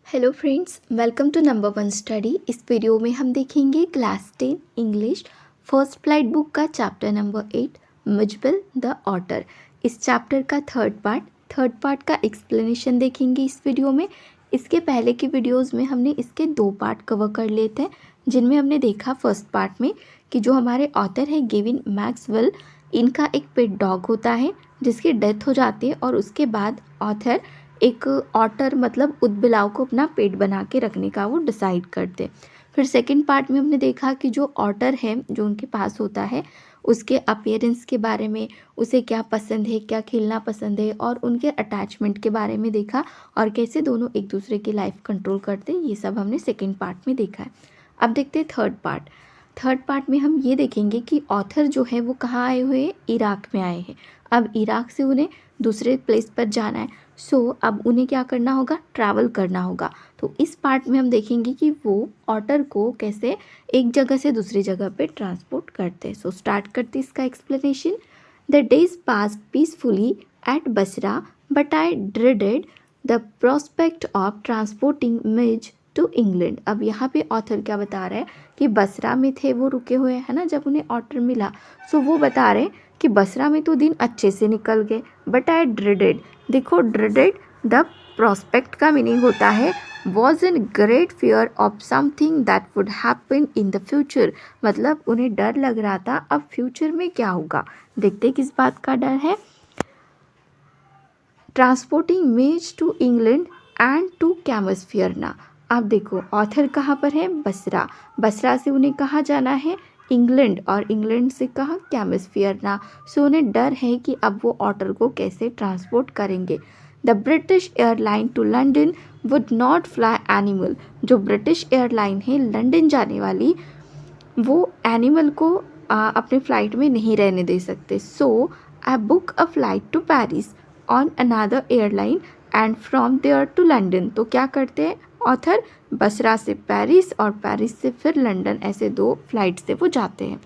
Hello friends, welcome to number one study. इस video में हम देखेंगे class 10 English first flight book का chapter number 8 Mijbil the otter. इस चैप्टर का थर्ड पार्ट का एक्सप्लेनेशन देखेंगे इस वीडियो में। इसके पहले की वीडियोस में हमने इसके 2 पार्ट कवर कर लिए थे, जिनमें हमने देखा फर्स्ट पार्ट में कि जो हमारे ऑथर है गेविन मैक्सवेल, इनका एक पेट डॉग होता है जिसकी डेथ हो जाती है और उसके बाद ऑथर एक ऑटर मतलब ऊदबिलाव को अपना पेट बना के रखने का वो डिसाइड करते। फिर सेकंड पार्ट में हमने देखा कि जो ऑटर है जो उनके पास होता है उसके अपीयरेंस के बारे में, उसे क्या पसंद है, क्या खेलना पसंद है और उनके अटैचमेंट के बारे में देखा और कैसे दोनों एक दूसरे की लाइफ कंट्रोल करते, ये सब हमने सेकेंड पार्ट में देखा है। अब देखते हैं थर्ड पार्ट में हम ये देखेंगे कि ऑथर जो है वो कहाँ आए हुए हैं, इराक में आए हैं। अब इराक से उन्हें दूसरे प्लेस पर जाना है, अब उन्हें क्या करना होगा, ट्रैवल करना होगा। तो इस पार्ट में हम देखेंगे कि वो ऑटर को कैसे एक जगह से दूसरी जगह पे ट्रांसपोर्ट करते हैं। स्टार्ट करते इसका explanation. The days passed peacefully at Basra but I dreaded the prospect of transporting Mij to England. अब यहाँ पे ऑथर क्या बता रहे हैं कि बसरा में थे वो रुके हुए है ना जब उन्हें ऑर्डर मिला। वो बता रहे हैं कि बसरा में तो दिन अच्छे से निकल गए, बट आई ड्रेडेड, देखो ड्रेडेड द प्रोस्पेक्ट का मीनिंग होता है was in great fear of something that would happen in the future. मतलब उन्हें डर लग रहा था अब फ्यूचर में क्या होगा। देखते किस बात का डर है। ट्रांसपोर्टिंग मेज टू इंग्लैंड एंड टू कैमस्फियरना। अब देखो ऑथर कहाँ पर है, बसरा से उन्हें कहाँ जाना है, इंग्लैंड, और इंग्लैंड से कहाँ, कैमस्फियरना। उन्हें डर है कि अब वो ऑटर को कैसे ट्रांसपोर्ट करेंगे। The British airline to London would not fly animal. जो ब्रिटिश एयरलाइन है लंदन जाने वाली, वो एनिमल को अपने फ्लाइट में नहीं रहने दे सकते। I book a flight to Paris on another airline and from there to London. तो क्या करते हैं ऑथर, बसरा से पेरिस और पेरिस से फिर लंदन, ऐसे 2 फ्लाइट से वो जाते हैं।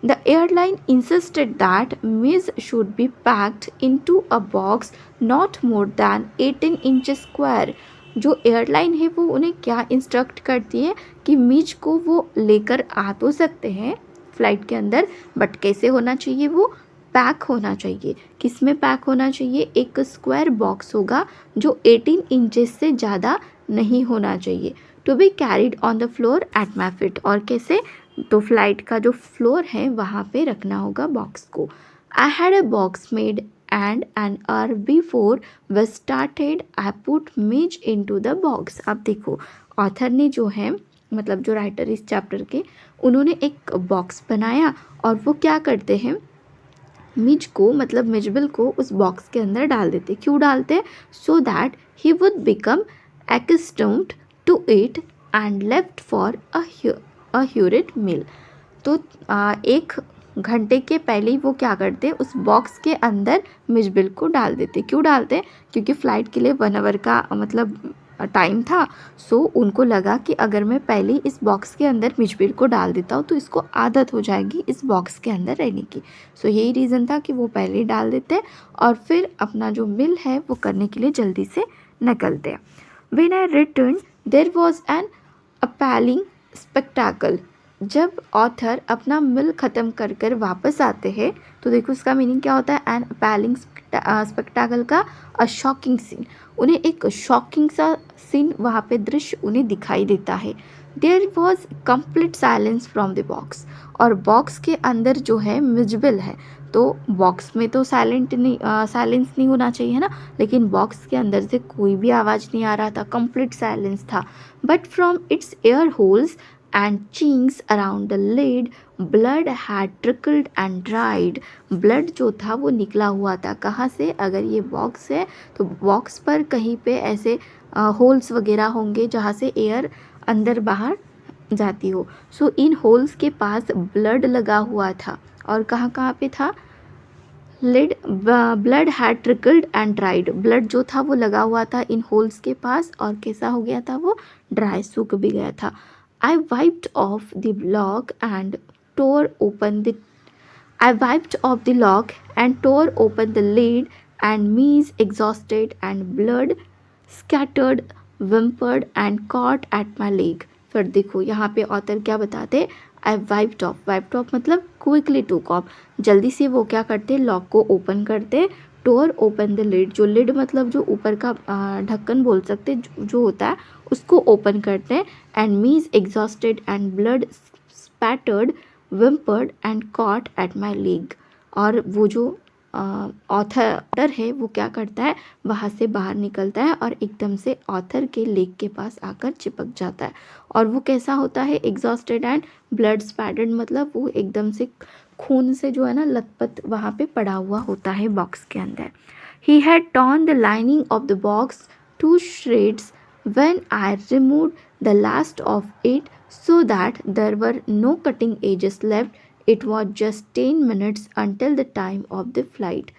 The airline insisted that Mij should be packed into a box not more than 18 inches square. जो एयरलाइन है वो उन्हें क्या इंस्ट्रक्ट करती है कि मिज को वो लेकर आ तो सकते हैं फ्लाइट के अंदर, बट कैसे होना चाहिए, वो पैक होना चाहिए। किस में पैक होना चाहिए, एक स्क्वायर बॉक्स होगा जो 18 इंचेस से ज़्यादा नहीं होना चाहिए। To be carried on the floor at my feet. और कैसे, तो फ्लाइट का जो फ्लोर है वहाँ पे रखना होगा बॉक्स को। I had a box made and an hour before we started I put Mij into the box. अब देखो ऑथर ने जो है मतलब जो राइटर इस चैप्टर के, उन्होंने एक बॉक्स बनाया और वो क्या करते हैं, मिज को मतलब मिजबल को उस बॉक्स के अंदर डाल देते। क्यों डालते, so that he would become accustomed to it and left for a hurried meal। तो 1 घंटे के पहले ही वो क्या करते, उस बॉक्स के अंदर मिजबिल को डाल देते। क्यों डालते, क्योंकि फ़्लाइट के लिए 1 आवर का मतलब टाइम था। उनको लगा कि अगर मैं पहले ही इस बॉक्स के अंदर मिजबिल को डाल देता हूँ तो इसको आदत हो जाएगी इस बॉक्स के अंदर रहने की। यही रीज़न था कि वो पहले ही डाल देते और फिर अपना जो मिल है वो करने के लिए जल्दी से निकलते हैं। When I returned, there was an appalling spectacle। जब ऑथर अपना मिल ख़त्म कर कर वापस आते हैं तो देखो उसका मीनिंग क्या होता है, एन अपैलिंग स्पेक्टाकल का अ शॉकिंग सीन। उन्हें एक शॉकिंग सा सीन वहाँ पे दृश्य उन्हें दिखाई देता है। There was complete silence from the box. और बॉक्स के अंदर जो है मिजबल है, तो बॉक्स में तो साइलेंस नहीं होना चाहिए है ना, लेकिन बॉक्स के अंदर से कोई भी आवाज़ नहीं आ रहा था, कंप्लीट साइलेंस था। But from its air holes and chinks around the lid blood had trickled and dried. Blood जो था वो निकला हुआ था। कहाँ से, अगर ये बॉक्स है तो बॉक्स पर कहीं पे ऐसे होल्स वगैरह होंगे जहाँ से एयर अंदर बाहर जाती हो। इन होल्स के पास ब्लड लगा हुआ था और कहाँ कहाँ पे था, lid, blood had trickled and dried. Blood जो था वो लगा हुआ था इन होल्स के पास और कैसा हो गया था, वो ड्राई, सूख भी गया था। I wiped off the lock and tore open the I wiped off the lock and tore open the lid, and me's exhausted and blood scattered whimpered and caught at my leg। फिर देखो यहाँ पे author क्या बताते, आई wiped of मतलब quickly टूक of, जल्दी से वो क्या करते, लॉक को ओपन करते, टोर ओपन द लिड, जो लिड मतलब जो ऊपर का ढक्कन बोल सकते जो होता है उसको ओपन करते हैं। And Mies exhausted and blood spattered whimpered and caught at my leg. और वो जो ऑथर है वो क्या करता है, वहाँ से बाहर निकलता है और एकदम से ऑथर के लेग के पास आकर चिपक जाता है। और वो कैसा होता है, एग्जॉस्टेड एंड ब्लड स्पैटर्ड मतलब वो एकदम से खून से जो है ना लथपथ वहाँ पे पड़ा हुआ होता है बॉक्स के अंदर। He had torn the lining of the box to shreds when I removed the last of it so that there were no cutting edges left। It was just 10 minutes until the time of the flight।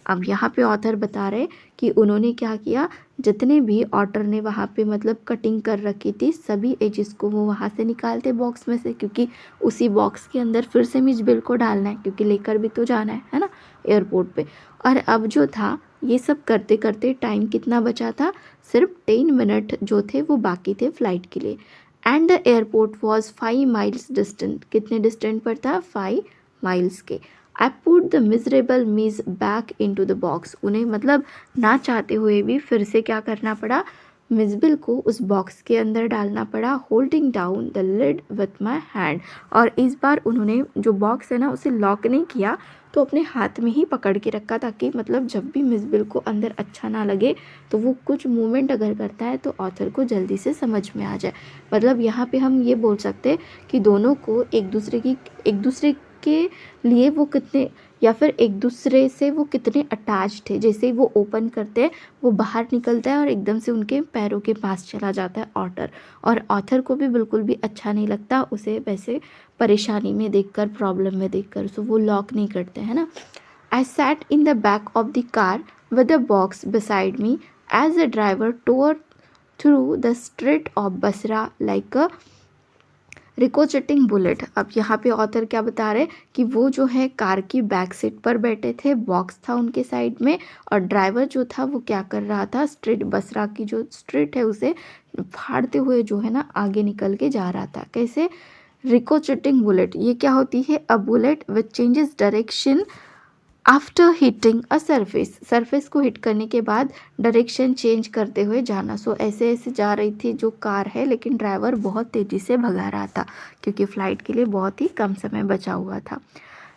अब यहाँ पे author बता रहे कि उन्होंने क्या किया, जितने भी ऑटर ने वहाँ पे मतलब कटिंग कर रखी थी सभी एजेस को वो वहाँ से निकालते बॉक्स में से, क्योंकि उसी बॉक्स के अंदर फिर से मिचबिल को डालना है क्योंकि लेकर भी तो जाना है ना एयरपोर्ट पे। और अब जो था ये सब करते करते टाइम कितना बचा था, सिर्फ 10 मिनट जो थे वो बाकी थे फ्लाइट के लिए। And the airport was 5 miles distant, कितने डिस्टेंट पर था, 5 माइल्स के। I put the miserable Mij back in to the box, उन्हें मतलब ना चाहते हुए भी फिर से क्या करना पड़ा, मिजबिल को उस बॉक्स के अंदर डालना पड़ा, holding down the lid with my hand. और इस बार उन्होंने जो बॉक्स है ना उसे लॉक नहीं किया, तो अपने हाथ में ही पकड़ के रखा ताकि मतलब जब भी मिसबिल को अंदर अच्छा ना लगे तो वो कुछ मूवमेंट अगर करता है तो ऑथर को जल्दी से समझ में आ जाए। मतलब यहाँ पे हम ये बोल सकते हैं कि दोनों को एक दूसरे के लिए वो कितने या फिर एक दूसरे से वो कितने अटैच थे। जैसे ही वो ओपन करते हैं वो बाहर निकलता है और एकदम से उनके पैरों के पास चला जाता है ऑथर, और ऑथर को भी बिल्कुल भी अच्छा नहीं लगता उसे वैसे परेशानी में देखकर, प्रॉब्लम में देखकर, सो वो लॉक नहीं करते हैं ना। I sat in the back of the car with the box beside me as the driver tore through the street of Basra like a ricocheting bullet. अब यहाँ पे ऑथर क्या बता रहे कि वो जो है कार की बैक सीट पर बैठे थे, बॉक्स था उनके साइड में, और ड्राइवर जो था वो क्या कर रहा था, स्ट्रीट बसरा की जो स्ट्रीट है उसे फाड़ते हुए जो है ना आगे निकल के जा रहा था। कैसे, रिकोचेटिंग बुलेट, ये क्या होती है, a bullet which changes direction after hitting a surface को हिट करने के बाद डायरेक्शन चेंज करते हुए जाना। सो ऐसे ऐसे जा रही थी जो कार है, लेकिन ड्राइवर बहुत तेज़ी से भगा रहा था क्योंकि फ़्लाइट के लिए बहुत ही कम समय बचा हुआ था।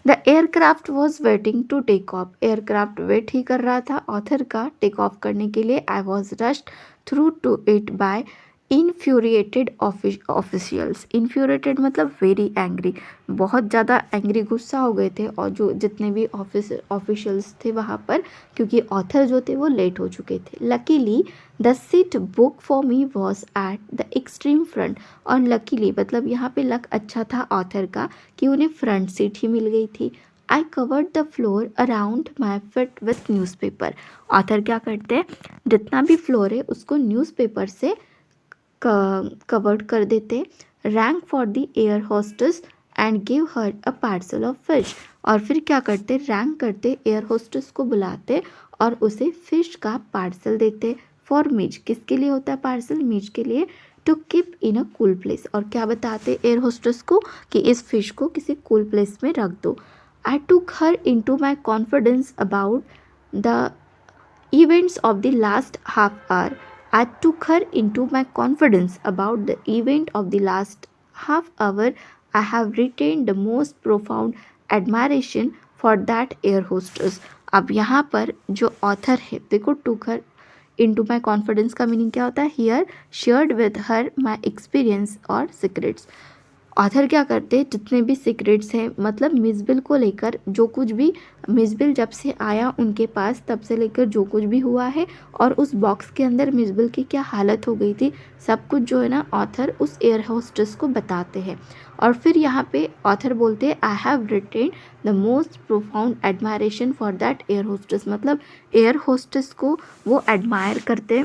The aircraft was waiting to take off, aircraft wait ही कर रहा था ऑथर का टेक ऑफ करने के लिए। I was rushed through to it by infuriated officials. Infuriated मतलब वेरी एंग्री, बहुत ज़्यादा एंग्री, गुस्सा हो गए थे और जो जितने भी ऑफिशियल्स थे वहाँ पर, क्योंकि ऑथर जो थे वो लेट हो चुके थे। Luckily the seat book for me was at the extreme front, और लकीली मतलब यहाँ पे लक अच्छा था ऑथर का कि उन्हें फ्रंट सीट ही मिल गई थी। I covered the floor around my fit with newspaper. Author क्या करते हैं, जितना भी फ्लोर है उसको न्यूज़पेपर से कवर्ड कर देते। Rank for the air hostess and give her a parcel of fish, और फिर क्या करते, रैंक करते, एयर होस्टेस को बुलाते और उसे फिश का पार्सल देते। फॉर मीज, किसके लिए होता है पार्सल, मीज के लिए। To keep in a cool place, और क्या बताते एयर होस्टेस को कि इस फिश को किसी कूल प्लेस में रख दो। I took her into my confidence about the events of the last half hour. I took her into my confidence about the event of the last half hour. I have retained the most profound admiration for that air hostess। अब यहाँ पर जो author है देखो, took her into my confidence का meaning क्या होता है, here shared with her my experience और secrets। ऑथर क्या करते हैं, जितने भी सीक्रेट्स हैं मतलब मिसबिल को लेकर जो कुछ भी, मिसबिल जब से आया उनके पास तब से लेकर जो कुछ भी हुआ है और उस बॉक्स के अंदर मिसबिल की क्या हालत हो गई थी, सब कुछ जो है ना ऑथर उस एयर होस्टेस को बताते हैं। और फिर यहाँ पे ऑथर बोलते हैं I have retain the most profound admiration for that air hostess, मतलब एयर होस्टेस को वो एडमायर करते,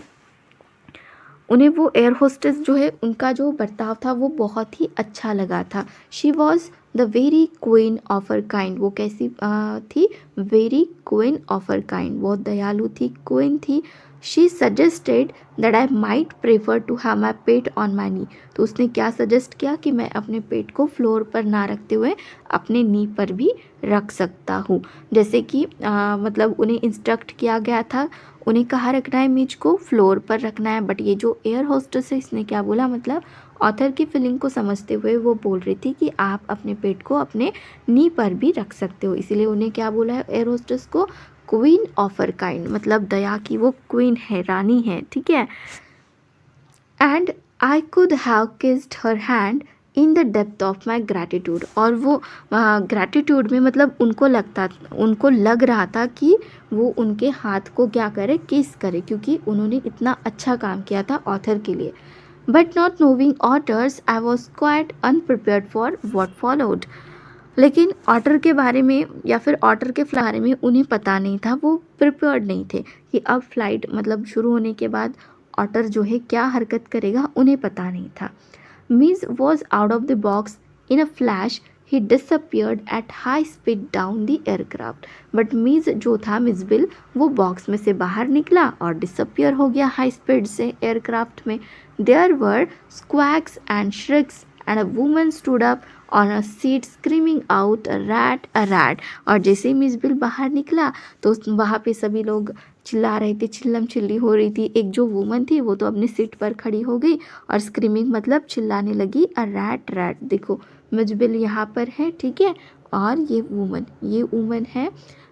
उन्हें वो एयर होस्टेस जो है उनका जो बर्ताव था वो बहुत ही अच्छा लगा था। She was the very queen of her kind, वो कैसी थी, very queen of her kind, बहुत दयालु थी, क्वीन थी। She suggested that I might prefer to have my pet on my knee. तो उसने क्या सजेस्ट किया कि मैं अपने पेट को फ्लोर पर ना रखते हुए अपने नी पर भी रख सकता हूँ। जैसे कि मतलब उन्हें इंस्ट्रक्ट किया गया था, उन्हें कहाँ रखना है इमेज को, फ्लोर पर रखना है। बट ये जो एयर होस्टेस है इसने क्या बोला, मतलब ऑथर की फीलिंग को समझते हुए वो बोल रही थी कि आप अपने पेट को अपने नी पर भी रख सकते हो। इसीलिए उन्हें क्या बोला है एयर होस्टेस को, क्वीन ऑफ हर काइंड, मतलब दया की वो क्वीन है, रानी है, ठीक है। And I could have kissed her hand in the depth of my gratitude. और वो ग्रैटिट्यूड में मतलब उनको लग रहा था कि वो उनके हाथ को क्या करे, किस करे, क्योंकि उन्होंने इतना अच्छा काम किया था ऑथर के लिए। But not नोविंग otters I was quite अनप्रिपेयर्ड for what followed. लेकिन ऑटर के बारे में या फिर ऑटर के बारे में उन्हें पता नहीं था, वो प्रिपेयर्ड नहीं थे कि अब फ्लाइट मतलब शुरू होने के बाद ऑटर जो है क्या हरकत करेगा, उन्हें पता नहीं था। मीज was out of the box in a flash, he disappeared at high speed down the aircraft. But मीज जो था, मिसबिल, वो बॉक्स में से बाहर निकला और डिसअपियर हो गया हाई स्पीड से एयरक्राफ्ट में। There were squawks and shrieks and a woman stood up on a seat screaming out a rat a rat. और जैसे ही मिसबिल बाहर निकला तो वहाँ पे सभी लोग चिल्ला रहे थे, चिल्लम चिल्ली हो रही थी। एक जो वुमन थी वो तो अपनी सीट पर खड़ी हो गई और स्क्रीमिंग मतलब चिल्लाने लगी, अ रैट रैट। देखो मिसबिल यहाँ पर है, ठीक है, और ये वुमन है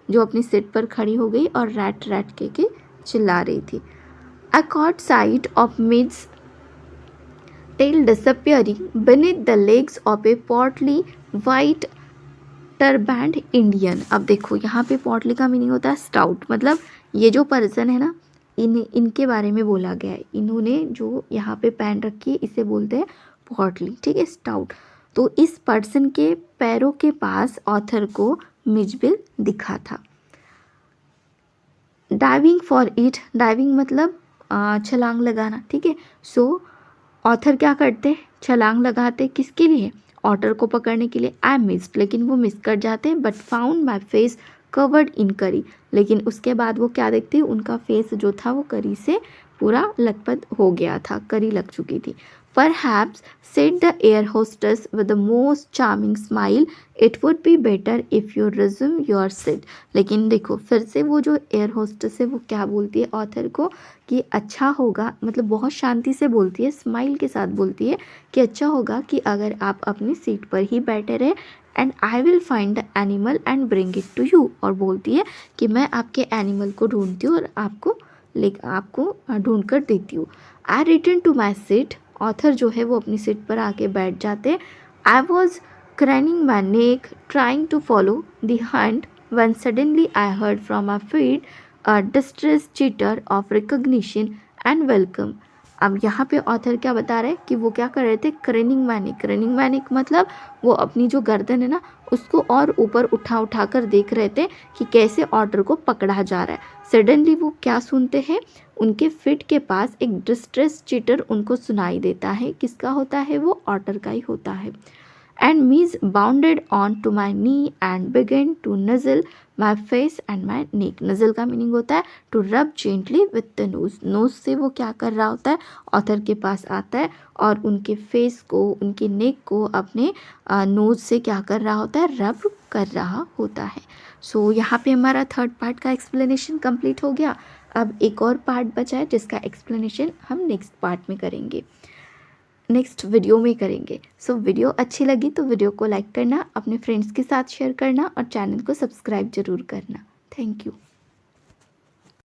जो अपनी सीट पर खड़ी हो गई और रैट रैट के चिल्ला रही थी। I caught sight of mids tail disappearing beneath the legs of a portly white turbaned Indian। अब देखो यहाँ पे पोर्टली का मीनिंग होता है स्टाउट, मतलब ये जो पर्सन है ना, इनके बारे में बोला गया है। इन्होंने जो यहाँ पे पहन रखी है इसे बोलते हैं पोर्टली, ठीक है, स्टाउट। तो इस पर्सन के पैरों के पास ऑथर को मिजबिल दिखा था। डाइविंग फॉर इट, डाइविंग मतलब छलांग लगाना, ठीक है। सो ऑथर क्या करते, छलांग लगाते, किसके लिए, ऑटर को पकड़ने के लिए। आई मिस्ड, लेकिन वो मिस कर जाते, but found my face covered in करी। लेकिन उसके बाद वो क्या देखते, उनका फेस जो था वो करी से पूरा लथपथ हो गया था, करी लग चुकी थी। Perhaps, said the air hostess with the most charming smile, it would be better if you resume your seat। लेकिन देखो फिर से वो जो एयर होस्टेस है वो क्या बोलती है ऑथर को कि अच्छा होगा, मतलब बहुत शांति से बोलती है, स्माइल के साथ बोलती है कि अच्छा होगा कि अगर आप अपनी सीट पर ही बैठे रहे, and I will find the animal and bring it to you. और बोलती है कि मैं आपके एनिमल को ढूंढती हूँ और आपको ढूंढ कर देती हूँ। I return to my seat, author जो है वो अपनी सीट पर आके बैठ जाते। I was craning my neck trying to follow the hunt when suddenly I heard from my feet a distressed chitter of recognition and welcome। अब यहाँ पे ऑथर क्या बता रहे हैं कि वो क्या कर रहे थे, क्रनिंग मैनिक मतलब वो अपनी जो गर्दन है ना उसको और ऊपर उठा कर देख रहे थे कि कैसे ऑर्डर को पकड़ा जा रहा है। सडनली वो क्या सुनते हैं, उनके फिट के पास एक डिस्ट्रेस चिटर उनको सुनाई देता है। किसका होता है वो, ऑर्डर का ही होता है। And Miss bounded on to my knee and began to nuzzle my face and my neck। nuzzle का मीनिंग होता है to rub gently with the nose। nose से वो क्या कर रहा होता है, ऑथर के पास आता है और उनके फेस को, उनके नेक को अपने नोज से क्या कर रहा होता है, रब कर रहा होता है। सो यहाँ पे हमारा थर्ड पार्ट का एक्सप्लेनेशन कंप्लीट हो गया। अब एक और पार्ट बचा है जिसका एक्सप्लेनेशन हम नेक्स्ट पार्ट में करेंगे, नेक्स्ट वीडियो में करेंगे। सो वीडियो अच्छी लगी तो वीडियो को लाइक करना, अपने फ्रेंड्स के साथ शेयर करना और चैनल को सब्सक्राइब जरूर करना। Thank you.